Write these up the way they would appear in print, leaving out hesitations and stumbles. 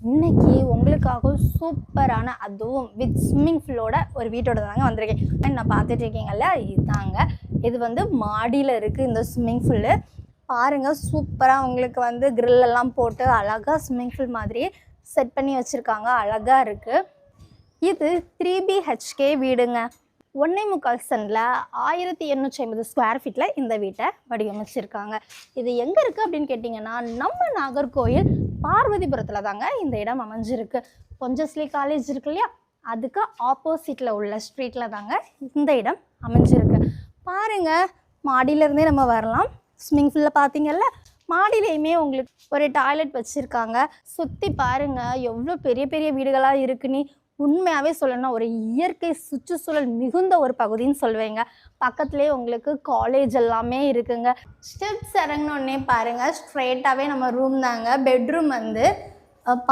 இன்னைக்கு உங்களுக்காக சூப்பரான அதுவும் வித் ஸ்விம்மிங் பூலோட ஒரு வீட்டோட தாங்க வந்திருக்கேன். நான் பார்த்துட்டு இருக்கீங்கல்ல, இதுதாங்க. இது வந்து மாடியில் இருக்குது இந்த ஸ்விம்மிங் பூலு. பாருங்கள், சூப்பராக உங்களுக்கு வந்து கிரில்லெல்லாம் போட்டு அழகாக ஸ்விம்மிங் பூல் மாதிரி செட் பண்ணி வச்சுருக்காங்க. அழகாக இருக்குது. இது 3BHK வீடுங்க. 1.25 சென்டில் 1850 ஸ்கொயர் ஃபீட்டில் இந்த வீட்டை வடிவமைச்சிருக்காங்க. இது எங்கே இருக்குது அப்படின்னு கேட்டிங்கன்னா, நம்ம நாகர்கோயில் பார்வதிபுரத்தில் தாங்க இந்த இடம் அமைஞ்சிருக்கு. பொஞ்சஸ்லி காலேஜ் இருக்கு இல்லையா, அதுக்கு ஆப்போசிட்டில் உள்ள ஸ்ட்ரீட்டில் தாங்க இந்த இடம் அமைஞ்சிருக்கு. பாருங்கள், மாடியிலேருந்தே நம்ம வரலாம். ஸ்விம்மிங் பூலில் பார்த்தீங்கல்ல, மாடியிலையுமே உங்களுக்கு ஒரு டாய்லெட் வச்சுருக்காங்க. சுற்றி பாருங்கள் எவ்வளோ பெரிய பெரிய வீடுகளாக இருக்குன்னு. உண்மையாகவே சொல்லணும்னா ஒரு இயற்கை சுற்றுச்சூழல் மிகுந்த ஒரு பகுதின்னு சொல்லுவேங்க. பக்கத்துலேயே உங்களுக்கு காலேஜ் எல்லாமே இருக்குங்க. ஸ்டெப்ஸ் இறங்கினோடனே பாருங்கள், ஸ்ட்ரெயிட்டாகவே நம்ம ரூம் தாங்க. பெட்ரூம் வந்து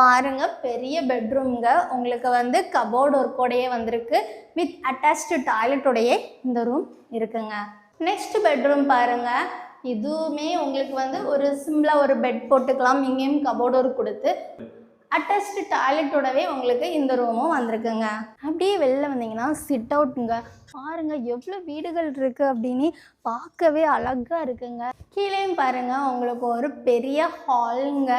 பாருங்கள், பெரிய பெட்ரூம்ங்க. உங்களுக்கு வந்து கபோர்டு ஒர்க்கோடையே வந்திருக்கு. வித் அட்டாச்டு டாய்லெட்டோடையே இந்த ரூம் இருக்குங்க. நெக்ஸ்ட் பெட்ரூம் பாருங்கள். இதுவுமே உங்களுக்கு வந்து ஒரு சிம்பிளாக ஒரு பெட் போட்டுக்கலாம். இங்கேயும் கபோர்டு ஒர்க் கொடுத்து அட்டாச்டு டாய்லெட்டோடவே உங்களுக்கு இந்த ரூமும் வந்திருக்குங்க. அப்படியே வெளில வந்தீங்கன்னா சிட் அவுட்டுங்க. பாருங்கள் எவ்வளோ வீடுகள் இருக்குது அப்படின்னு, பார்க்கவே அழகாக இருக்குங்க. கீழேயும் பாருங்கள், உங்களுக்கு ஒரு பெரிய ஹாலுங்க.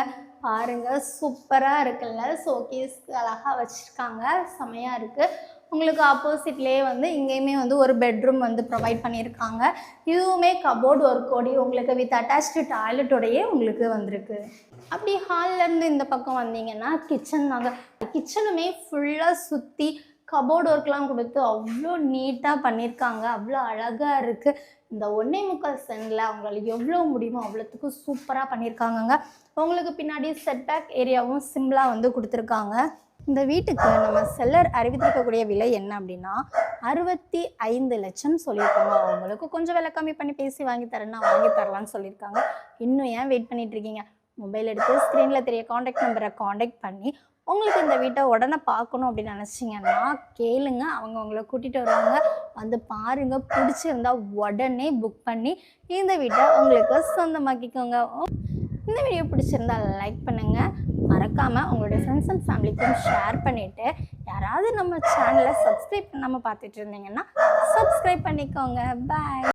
பாருங்கள், சூப்பராக இருக்குல்ல. ஷோகேஸ் அழகாக வச்சுருக்காங்க, செமையாக இருக்குது. உங்களுக்கு ஆப்போசிட்லேயே வந்து இங்கேயுமே வந்து ஒரு பெட்ரூம் வந்து ப்ரொவைட் பண்ணியிருக்காங்க. இதுவுமே கபோர்டு ஒர்க்கோடி உங்களுக்கு வித் அட்டாச்டு டாய்லெட்டோடையே உங்களுக்கு வந்திருக்கு. அப்படி ஹால்லேருந்து இந்த பக்கம் வந்தீங்கன்னா கிச்சன் தாங்க. கிச்சனுமே ஃபுல்லாக சுற்றி கபோர்டு ஒர்க்லாம் கொடுத்து அவ்வளோ நீட்டாக பண்ணியிருக்காங்க. அவ்வளோ அழகாக இருக்குது. இந்த 1.25 சென்டில் அவங்களுக்கு எவ்வளோ முடியுமோ அவ்வளோத்துக்கு சூப்பராக பண்ணியிருக்காங்கங்க. உங்களுக்கு பின்னாடி செட்பேக் ஏரியாவும் சிம்பிளாக வந்து கொடுத்துருக்காங்க. இந்த வீட்டுக்கு நம்ம செல்லர் அறிவித்திருக்கக்கூடிய விலை என்ன அப்படின்னா 65 லட்சம் சொல்லியிருக்காங்க. அவங்களுக்கு கொஞ்சம் விலை கம்மி பண்ணி பேசி வாங்கி தரேன்னா வாங்கி தரலான்னு சொல்லியிருக்காங்க. இன்னும் ஏன் வெயிட் பண்ணிட்டு இருக்கீங்க? மொபைல் எடுத்து ஸ்க்ரீனில் தெரிய காண்டாக்ட் நம்பரை காண்டாக்ட் பண்ணி உங்களுக்கு இந்த வீட்டை உடனே பார்க்கணும் அப்படின்னு நினச்சிங்கன்னா கேளுங்க. அவங்க உங்களை கூட்டிகிட்டு வருவாங்க. வந்து பாருங்கள், பிடிச்சிருந்தா உடனே புக் பண்ணி இந்த வீட்டை உங்களுக்கு சொந்தமாக்கிக்கோங்க. இந்த வீடியோ பிடிச்சிருந்தா லைக் பண்ணுங்கள். மறக்காமல் உங்களுடைய ஃப்ரெண்ட்ஸ் அண்ட் ஃபேமிலிக்கும் ஷேர் பண்ணிவிட்டு, யாராவது நம்ம சேனலை சப்ஸ்கிரைப் பண்ணாமல் பார்த்துட்டு இருந்தீங்கன்னா சப்ஸ்கிரைப் பண்ணிக்கோங்க. பாய்.